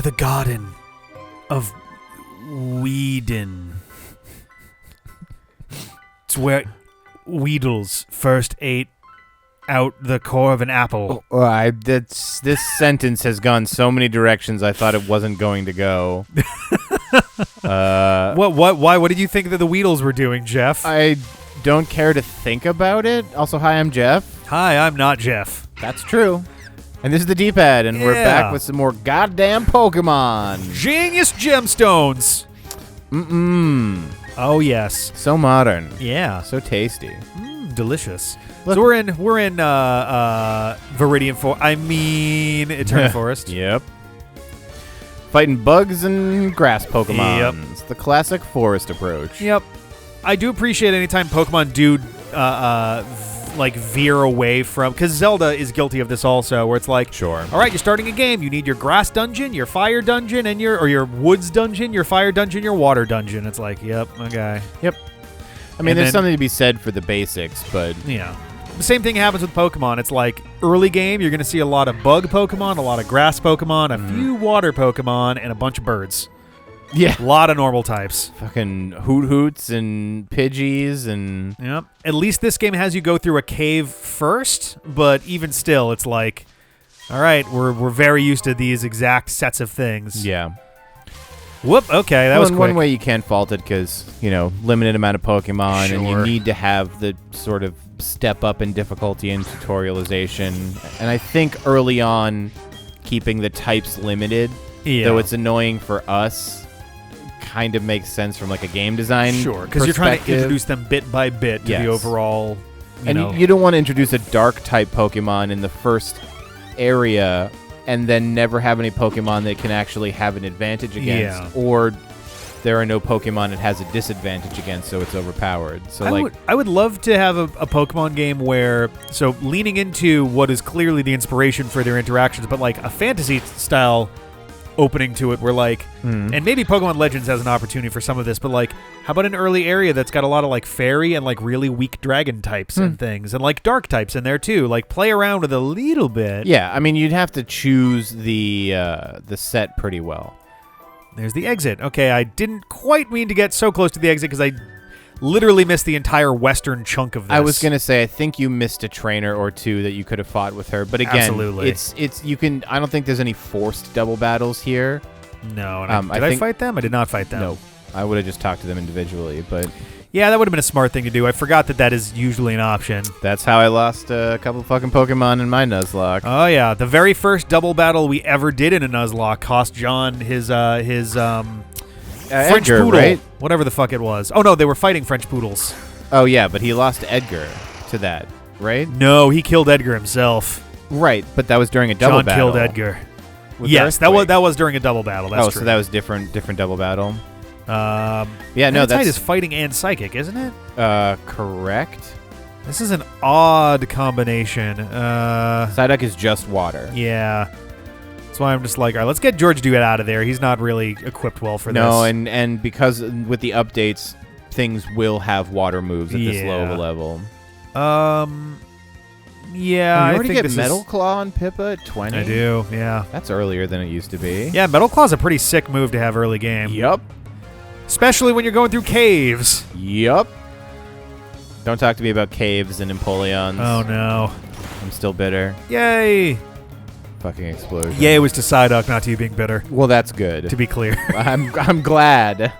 the garden of Whedon. It's where Weedles first ate out the core of an apple. This sentence has gone so many directions I thought it wasn't going to go. Why? What did you think that the Weedles were doing, Jeff? I don't care to think about it. Also, hi, I'm Jeff. Hi, I'm not Jeff. That's true. And this is the D-pad, and we're back with some more goddamn Pokemon. Genius gemstones. Oh yes. So modern. Yeah. So tasty. Delicious. Look. So we're in Viridian Eterna Forest. Yep. Fighting bugs and grass Pokemon. Yep. It's the classic forest approach. Yep. I do appreciate anytime Pokemon do veer away from, because Zelda is guilty of this also, where it's like, sure, all right, you're starting a game, you need your grass dungeon, your fire dungeon, and your woods dungeon, your fire dungeon, your water dungeon. It's like, yep, okay. Yep. I mean, there's something to be said for the basics, but yeah. The same thing happens with Pokemon. It's like early game, you're going to see a lot of bug Pokemon, a lot of grass Pokemon, a few water Pokemon, and a bunch of birds. Yeah. A lot of normal types. Fucking Hoots and Pidgeys and... Yep. At least this game has you go through a cave first, but even still, it's like, all right, we're very used to these exact sets of things. Yeah. Whoop, okay, that was quick. One way you can't fault it because, limited amount of Pokemon, Sure. and you need to have the sort of step up in difficulty and tutorialization. And I think early on, keeping the types limited, though it's annoying for us, kind of makes sense from like a game design Sure, because you're trying to introduce them bit by bit to the overall, you don't want to introduce a dark-type Pokemon in the first area and then never have any Pokemon that can actually have an advantage against, or there are no Pokemon it has a disadvantage against, so it's overpowered. So I would love to have a Pokemon game where, so leaning into what is clearly the inspiration for their interactions, but like a fantasy style opening to it where like, and maybe Pokemon Legends has an opportunity for some of this, but like, how about an early area that's got a lot of like fairy and like really weak dragon types and things, and like dark types in there too, like play around with a little bit. Yeah, I mean, you'd have to choose the set pretty well. There's the exit. Okay, I didn't quite mean to get so close to the exit because I literally missed the entire western chunk of this. I was going to say, I think you missed a trainer or two that you could have fought with her. But again, absolutely. I don't think there's any forced double battles here. No. Did I fight them? I did not fight them. No. I would have just talked to them individually, but... Yeah, that would have been a smart thing to do. I forgot that is usually an option. That's how I lost a couple of fucking Pokemon in my Nuzlocke. Oh, yeah. The very first double battle we ever did in a Nuzlocke cost John his French Edgar, Poodle. Right? Whatever the fuck it was. Oh, no, they were fighting French Poodles. Oh, yeah, but he lost Edgar to that, right? No, he killed Edgar himself. Right, but that was during a double battle. John killed Edgar. Yes, that was during a double battle. That's true. So that was different double battle. Yeah, no, that's is fighting and psychic, isn't it? Correct. This is an odd combination. Psyduck is just water. Yeah. That's why I'm just like, all right, let's get George Duet out of there. He's not really equipped well for this. No, and because with the updates, things will have water moves at this low of a level. Yeah, you already get Metal Claw on Pippa at 20? I do, yeah. That's earlier than it used to be. Yeah, Metal Claw's a pretty sick move to have early game. Yup. Especially when you're going through caves. Yup. Don't talk to me about caves and Empoleons. Oh, no. I'm still bitter. Yay. Fucking explosion. Yay was to Psyduck, not to you being bitter. Well, that's good. To be clear. I'm glad.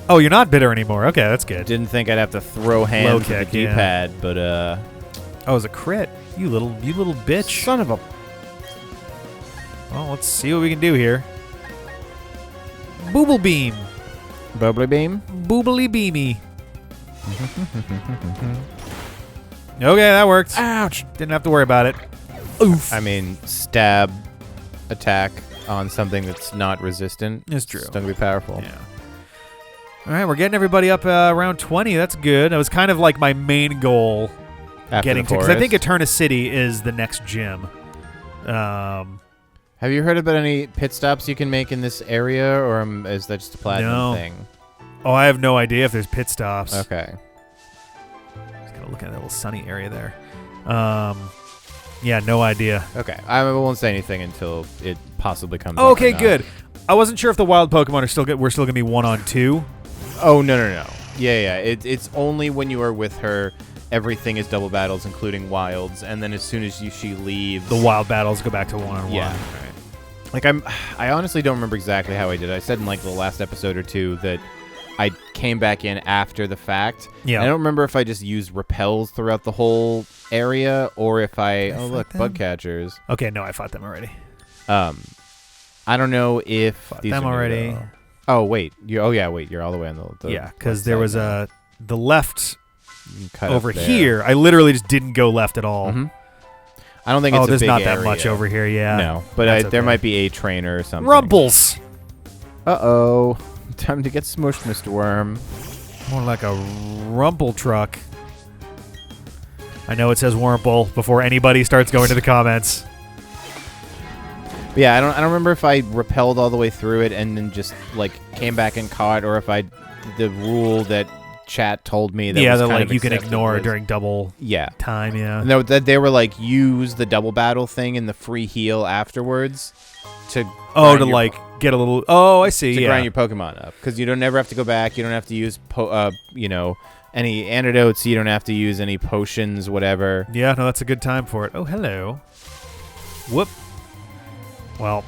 Oh, you're not bitter anymore. Okay, that's good. Didn't think I'd have to throw hands with the D-pad, but Oh, it was a crit. You little bitch. Son of a... Well, let's see what we can do here. Booble Beam. Bubbly Beam? Boobly Beamy. Okay, that worked. Ouch. Didn't have to worry about it. Oof. I mean, stab attack on something that's not resistant. It's true. It's going to be powerful. Yeah. All right, we're getting everybody up around 20. That's good. That was kind of like my main goal. After getting to, because I think Eterna City is the next gym. Have you heard about any pit stops you can make in this area, or is that just a platinum thing? Oh, I have no idea if there's pit stops. Okay. Just gotta look at that little sunny area there. Yeah, no idea. Okay, I won't say anything until it possibly comes. Okay, good. I wasn't sure if the wild Pokemon are we're still gonna be 1-on-2. Oh no. Yeah. It's only when you are with her. Everything is double battles, including wilds, and then as soon as she leaves, the wild battles go back to 1-on-1. Yeah. Right. Like I honestly don't remember exactly how I did it. I said in like the last episode or two that I came back in after the fact. Yeah. And I don't remember if I just used repels throughout the whole area or if look, bug catchers. Okay, no, I fought them already. I don't know if Fought these them are already. Oh wait, you're all the way on the yeah, because there was the left cut over there. here. I literally just didn't go left at all. Mm-hmm. I don't think it's a there's big not area. that much over here. Yeah, No, but there okay. might be a trainer or something. Rumples. Uh-oh. Time to get smushed, Mr. Worm. More like a rumple truck. I know it says Wurmple before anybody starts going to the comments. But yeah, I don't remember if I repelled all the way through it and then just like came back and caught, or if the rule that chat told me that was that kind like of you can accepted ignore was, during double time. Yeah. No, that they were like use the double battle thing and the free heal afterwards to like get a little. Oh, I see. To grind your Pokemon up, because you don't never have to go back. You don't have to use any antidotes. You don't have to use any potions, whatever. Yeah, no, that's a good time for it. Oh, hello. Whoop. Well,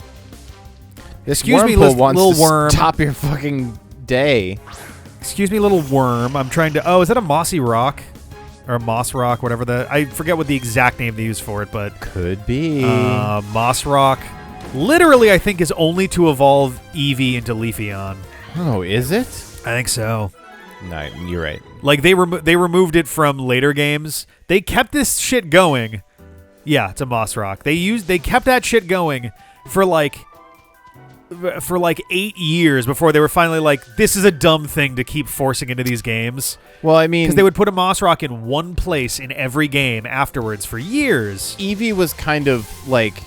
excuse me, little worm. Stop your fucking day. Excuse me, little worm. I'm trying to. Oh, is that a mossy rock or a moss rock? Whatever I forget what the exact name they use for it, but could be moss rock. Literally, I think is only to evolve Eevee into Leafeon. Oh, is it? I think so. No, you're right. Like they removed it from later games. They kept this shit going. Yeah, it's a moss rock. They kept that shit going for like 8 years before they were finally like, this is a dumb thing to keep forcing into these games. Well, I mean, because they would put a moss rock in one place in every game afterwards for years. Eevee was kind of like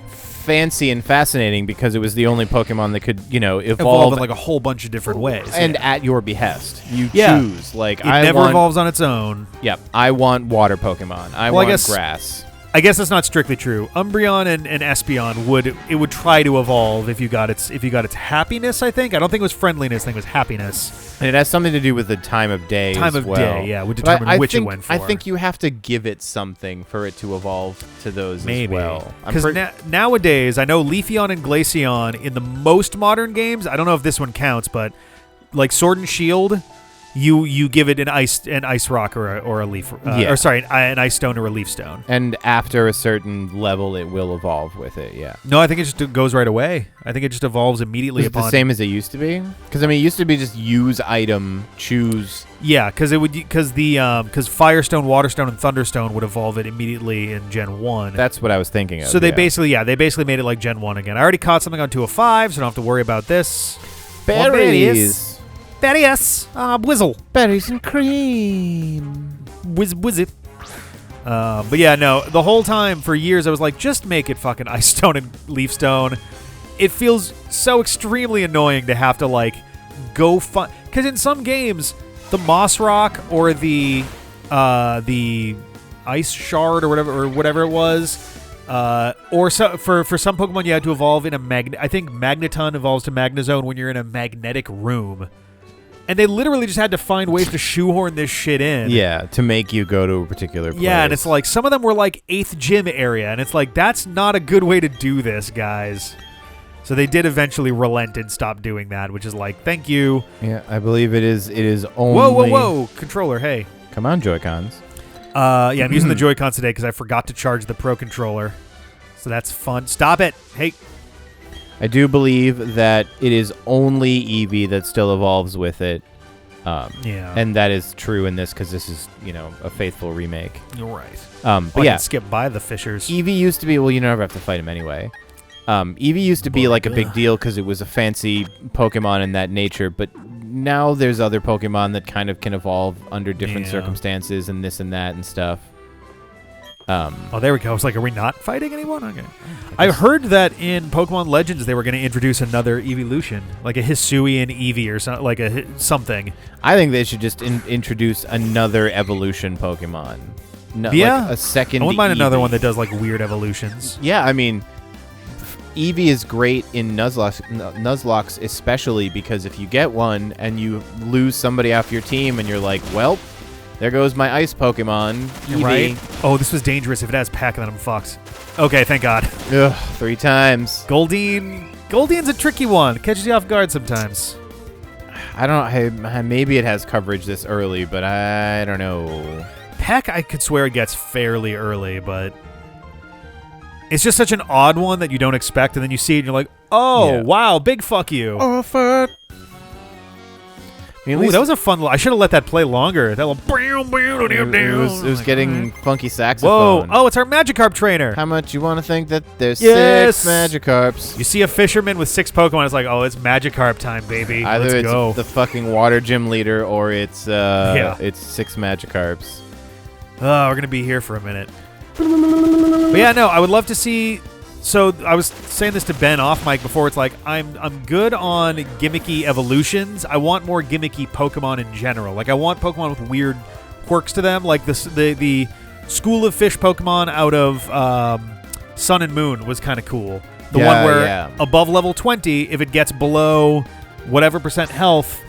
fancy and fascinating because it was the only Pokemon that could, evolve in like a whole bunch of different ways. And at your behest. You choose. Like it never evolves on its own. Yep. I want water Pokemon. I want grass. I guess that's not strictly true. Umbreon and Espeon would try to evolve if you got its happiness, I think. I don't think it was friendliness, I think it was happiness. And it has something to do with the time of day yeah, would determine which it went for. I think you have to give it something for it to evolve to those as well. Because nowadays, I know Leafeon and Glaceon in the most modern games, I don't know if this one counts, but like Sword and Shield, you give it an ice rock or a leaf, an ice stone or a leaf stone. And after a certain level, it will evolve with it. Yeah. No, I think it just goes right away. I think it just evolves immediately. The same as it used to be? Because it used to be just use item, choose. Yeah, because Firestone, Waterstone, and Thunderstone would evolve it immediately in Gen 1. That's what I was thinking of. So they basically made it like Gen 1 again. I already caught something on 205, so I don't have to worry about this. Berries. Berries. Whizzle. Berries and cream. Whiz it. But yeah, no, the whole time for years I was like, just make it fucking Ice Stone and Leaf Stone. It feels so extremely annoying to have to like go find, because in some games the Moss Rock or the Ice Shard or whatever it was, for some Pokemon you had to evolve in I think Magneton evolves to Magnezone when you're in a magnetic room. And they literally just had to find ways to shoehorn this shit in. Yeah, to make you go to a particular place. Yeah, and it's like, some of them were like 8th gym area, and it's like, that's not a good way to do this, guys. So they did eventually relent and stop doing that, which is like, thank you. Yeah, I believe it is only... Whoa, controller, hey. Come on, Joy-Cons. Yeah, I'm using the Joy-Cons today because I forgot to charge the Pro Controller. So that's fun. Stop it. Hey. I do believe that it is only Eevee that still evolves with it. Yeah. And that is true in this because this is, a faithful remake. You're right. But I can skip by the Fishers. Eevee used to be, well, you never have to fight him anyway. Eevee used to be like a big deal because it was a fancy Pokemon in that nature, but now there's other Pokemon that kind of can evolve under different circumstances and this and that and stuff. Oh, there we go. It's like, are we not fighting anyone? Okay. I heard that in Pokemon Legends they were going to introduce another evolution, like a Hisuian Eevee or something, like something. I think they should just introduce another evolution Pokemon. Like a second. I wouldn't mind Eevee. another one that does like weird evolutions. Yeah, I mean, Eevee is great in Nuzlocke, especially because if you get one and you lose somebody off your team and you're like, well, there goes my ice Pokemon, Eevee. Right? Oh, this was dangerous. If it has Peck, then I'm fucked. Okay, thank God. Ugh, 3 times. Goldine's a tricky one. Catches you off guard sometimes. I don't know. Maybe it has coverage this early, but I don't know. Peck, I could swear it gets fairly early, but it's just such an odd one that you don't expect, and then you see it and you're like, oh, wow, big fuck you. Oh, fuck. Ooh, that was a fun. I should have let that play longer. That little. It was getting funky saxophone. Whoa! Oh, it's our Magikarp trainer. How much you want to think that there's 6 Magikarps? You see a fisherman with 6 Pokemon. It's like, oh, it's Magikarp time, baby. Either Let's it's go. the fucking water gym leader, or it's 6 Magikarps. Oh, we're gonna be here for a minute. But yeah, no, I would love to see. So I was saying this to Ben off mic before. It's like I'm good on gimmicky evolutions. I want more gimmicky Pokemon in general. Like I want Pokemon with weird quirks to them. Like the School of Fish Pokemon out of Sun and Moon was kind of cool. The one where above level 20, if it gets below whatever % health,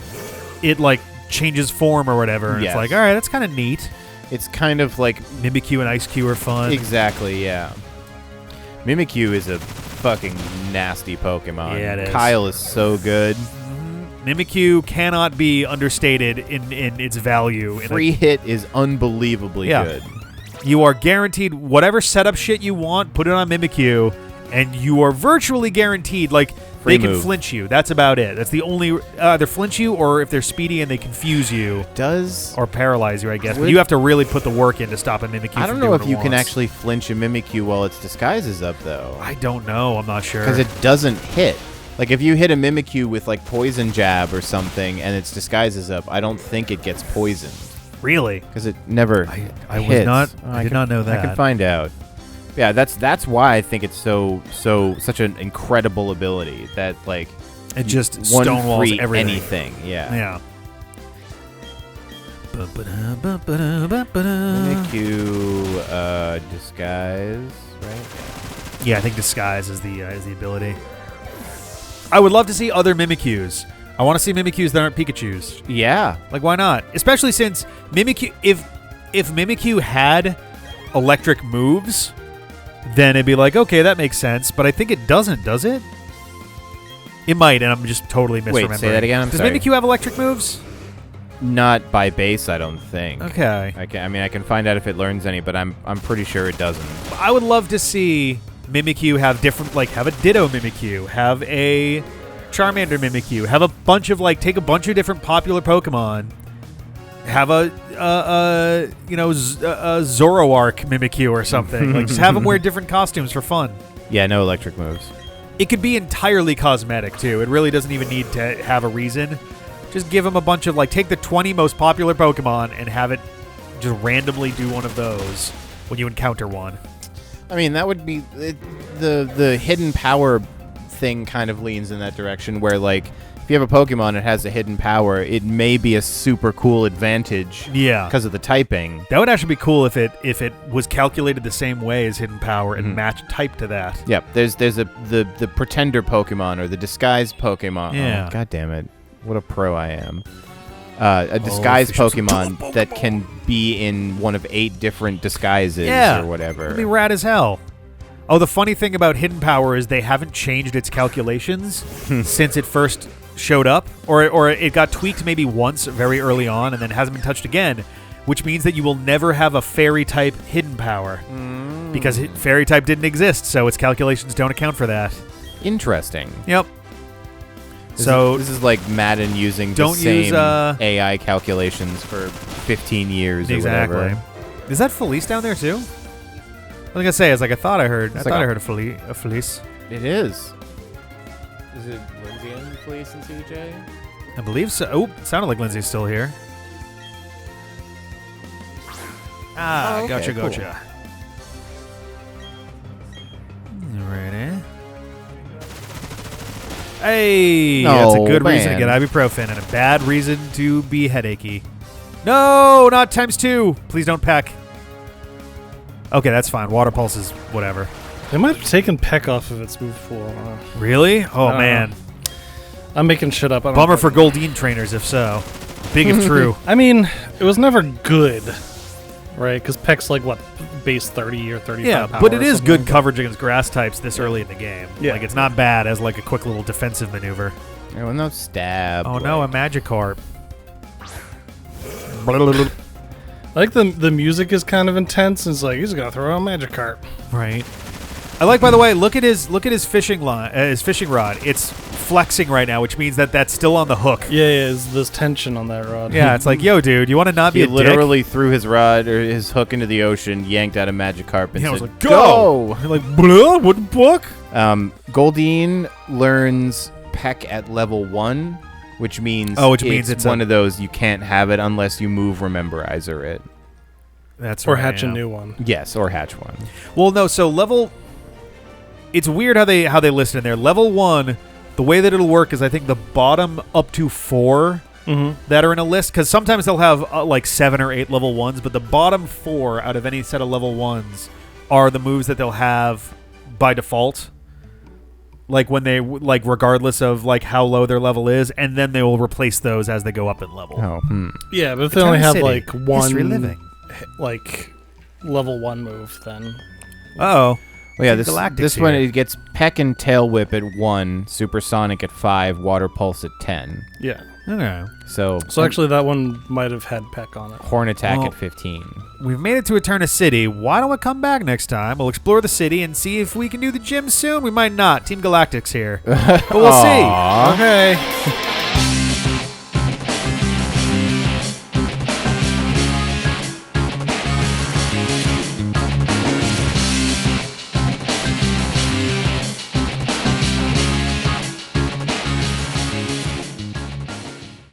it like changes form or whatever. And it's like, all right, that's kind of neat. It's kind of like Mimikyu and Ice-Q are fun. Exactly, yeah. Mimikyu is a fucking nasty Pokemon. Yeah, it is. Kyle is so good. Mimikyu cannot be understated in its value. Free hit is unbelievably good. You are guaranteed whatever setup shit you want, put it on Mimikyu, and you are virtually guaranteed, like, they can flinch you. That's about it. That's the only... either flinch you, or if they're speedy and they confuse you. Or paralyze you, I guess. But you have to really put the work in to stop a Mimikyu. I don't know if you can actually flinch a Mimikyu while its disguise is up, though. I don't know. I'm not sure. Because it doesn't hit. Like, if you hit a Mimikyu with, like, Poison Jab or something, and its disguise is up, I don't think it gets poisoned. Really? Because it never hits. I did not know that. I can find out. Yeah, that's why I think it's such an incredible ability that like it just stonewalls everything. Anything. Yeah. Mimikyu disguise, right? Yeah, I think disguise is the ability. I would love to see other Mimikyus. I want to see Mimikyus that aren't Pikachus. Yeah, like why not? Especially since Mimikyu, if Mimikyu had electric moves, then it'd be like, okay, that makes sense. But I think it doesn't, does it? It might, and I'm just totally misremembering. Wait, say that again. Does Mimikyu have electric moves? Not by base, I don't think. Okay. I can find out if it learns any, but I'm pretty sure it doesn't. I would love to see Mimikyu have different, like, have a Ditto Mimikyu, have a Charmander Mimikyu, have a bunch of, like, take a bunch of different popular Pokemon, have a Zoroark Mimikyu or something. Like, just have them wear different costumes for fun. Yeah, no electric moves. It could be entirely cosmetic, too. It really doesn't even need to have a reason. Just give them a bunch of, like, take the 20 most popular Pokemon and have it just randomly do one of those when you encounter one. I mean, that would be... The hidden power thing kind of leans in that direction where, like... If you have a Pokemon that has a hidden power, it may be a super cool advantage. Yeah, because of the typing. That would actually be cool if it was calculated the same way as hidden power and matched type to that. Yeah, there's the pretender Pokemon or the disguise Pokemon. Yeah. Oh, God damn it! What a pro I am. A disguise Pokemon that can be in one of 8 different disguises or whatever. That'd be rad as hell. Oh, the funny thing about hidden power is they haven't changed its calculations since it first showed up, or it got tweaked maybe once very early on and then hasn't been touched again, which means that you will never have a fairy type hidden power because fairy type didn't exist, so its calculations don't account for that. Interesting. Yep. This is like Madden using the same AI calculations for 15 years or whatever. Is that Felice down there too? I was gonna say, I thought I heard a Felice. It is. Is it Lindsay and Felice and CJ? I believe so. Oh, it sounded like Lindsay's still here. Ah, okay, gotcha. Cool. Alrighty. Hey, that's a good reason to get ibuprofen and a bad reason to be headachy. No, not times 2. Please don't peck. Okay, that's fine. Water pulse is whatever. They might have taken Peck off of its move pool. Really? Oh, man. I'm making shit up. Bummer for Goldeen trainers, if so. Big if true. I mean, it was never good, right? Because Peck's like, what, base 30 or 35 Yeah, power but it or is something. good coverage against grass types this early in the game. Yeah. Like, it's not bad as, like, a quick little defensive maneuver. Yeah, well, no stab. Oh, no, a Magikarp. I like the music is kind of intense. It's like, he's going to throw out a Magikarp. Right. I like, by the way, look at his fishing line, his fishing rod. It's flexing right now, which means that that's still on the hook. Yeah, there's tension on that rod. Yeah, it's like, yo, dude, you want to not be He a literally threw his rod or his hook into the ocean, yanked out a Magikarp, and dick? I was said, like, go! You're like, blah, what book? Goldeen learns Peck at level 1, which means it's one of those you can't have it unless you move Rememberizer it. That's or right. hatch a new one. Yes, or hatch one. Well, no, so level... It's weird how they list it in there. Level 1, the way that it'll work is I think the bottom up to 4 that are in a list, because sometimes they'll have like 7 or 8 level 1s, but the bottom 4 out of any set of level 1s are the moves that they'll have by default. Like when they, like regardless of like how low their level is, and then they will replace those as they go up in level. Oh, Yeah, but if they only have City. like History one living. like level 1 move, then Uh-oh. Well, yeah, Galactic's this one, here. it gets Peck and Tail Whip at 1, Supersonic at 5, Water Pulse at 10. yeah. Okay. So Actually, that one might have had Peck on it. Horn Attack Well, at 15. We've made it to Eterna City. Why don't we come back next time? We'll explore the city and see if we can do the gym soon. We might not. Team Galactic's here. But we'll see. Aw. Okay.